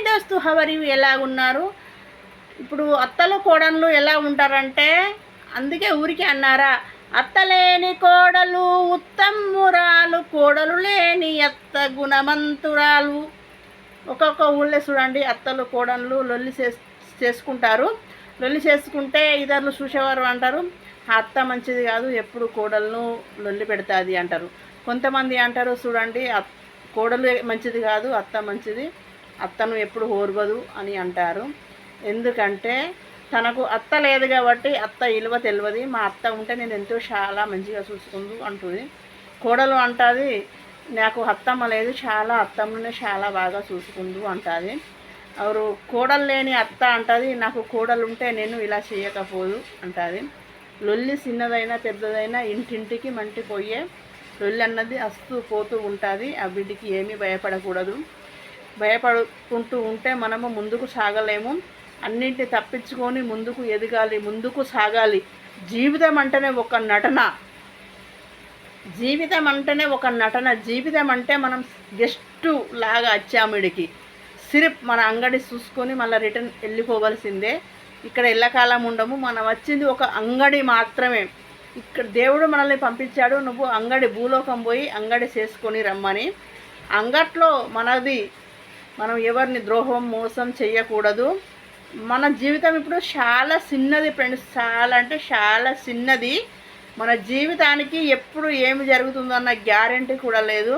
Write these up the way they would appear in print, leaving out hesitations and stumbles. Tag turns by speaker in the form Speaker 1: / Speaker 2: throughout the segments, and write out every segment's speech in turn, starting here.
Speaker 1: Hi దోస్తు, hour you, ఎలా ఉన్నారు? ఇప్పుడు అత్తలు కోడళ్ళు ఎలా ఉంటారంటే, అందుకే ఊరికి అన్నారా, అత్తలేని కోడలు ఉత్తమురాలు, కోడలు లేని అత్త గుణమంతురాలు. ఒక్కొక్క ఊళ్ళో చూడండి, అత్తలు కోడళ్ళు లొల్లి చేసుకుంటారు. లొల్లి చేసుకుంటే ఇతరులు చూసేవారు అంటారు, ఆ అత్త మంచిది కాదు, ఎప్పుడు కోడలను లొల్లి పెడుతుంది అంటారు. కొంతమంది అంటారు చూడండి, కోడలు మంచిది కాదు, అత్త మంచిది, అత్తను ఎప్పుడు ఓర్వదు అని అంటారు. ఎందుకంటే తనకు అత్త లేదు కాబట్టి అత్త విలువ తెలియదు. మా అత్త ఉంటే నేను ఎంతో చాలా మంచిగా చూసుకుందు అంటుంది. కోడలు అంటుంది, నాకు అత్తమ్మ లేదు, చాలా అత్తమ్మనే చాలా బాగా చూసుకుందు అంటుంది. ఎవరు కోడలు లేని అత్త అంటుంది, నాకు కోడలు ఉంటే నేను ఇలా చేయకపోదు అంటుంది. లొల్లి చిన్నదైనా పెద్దదైనా ఇంటింటికి మంటిపోయే లొల్లి అన్నది వస్తూ పోతూ ఉంటుంది. ఆ బిడ్డకి ఏమీ భయపడకూడదు. భయపడుకుంటూ ఉంటే మనము ముందుకు సాగలేము. అన్నింటిని తప్పించుకొని ముందుకు ఎదగాలి, ముందుకు సాగాలి. జీవితం అంటేనే ఒక నటన. జీవితం అంటేనే ఒక నటన. జీవితం అంటే మనం గెస్టు లాగా వచ్చాముడికి సిరిప్ మన అంగడి చూసుకొని మళ్ళీ రిటర్న్ వెళ్ళిపోవలసిందే. ఇక్కడ ఎల్లకాలం ఉండము. మనం వచ్చింది ఒక అంగడి మాత్రమే. ఇక్కడ దేవుడు మనల్ని పంపించాడు, నువ్వు అంగడి భూలోకం పోయి అంగడి చేసుకొని రమ్మని. అంగట్లో మనది, మనం ఎవరిని ద్రోహం మోసం చేయకూడదు. మన జీవితం ఇప్పుడు చాలా చిన్నది ఫ్రెండ్స్, చాలా అంటే చాలా చిన్నది. మన జీవితానికి ఎప్పుడు ఏమి జరుగుతుందన్న గ్యారెంటీ కూడా లేదు.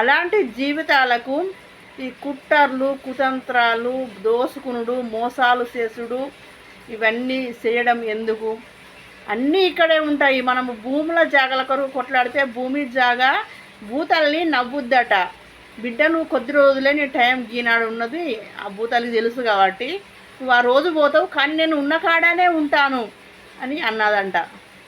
Speaker 1: అలాంటి జీవితాలకు ఈ కుట్రలు, కుతంత్రాలు, దోసుకునుడు, మోసాలు చేసుడు, ఇవన్నీ చేయడం ఎందుకు? అన్నీ ఇక్కడే ఉంటాయి. మనము భూముల జాగాల కొరకు కొట్లాడితే భూమి జాగా భూతల్ని నవ్వుద్దట. బిడ్డ, నువ్వు కొద్ది రోజులే నీ టైం గీనాడు ఉన్నది, ఆ భూతల్ని తెలుసు కాబట్టి నువ్వు ఆ రోజు పోతావు, కానీ నేను ఉన్న కాడానే ఉంటాను అని అన్నదంట.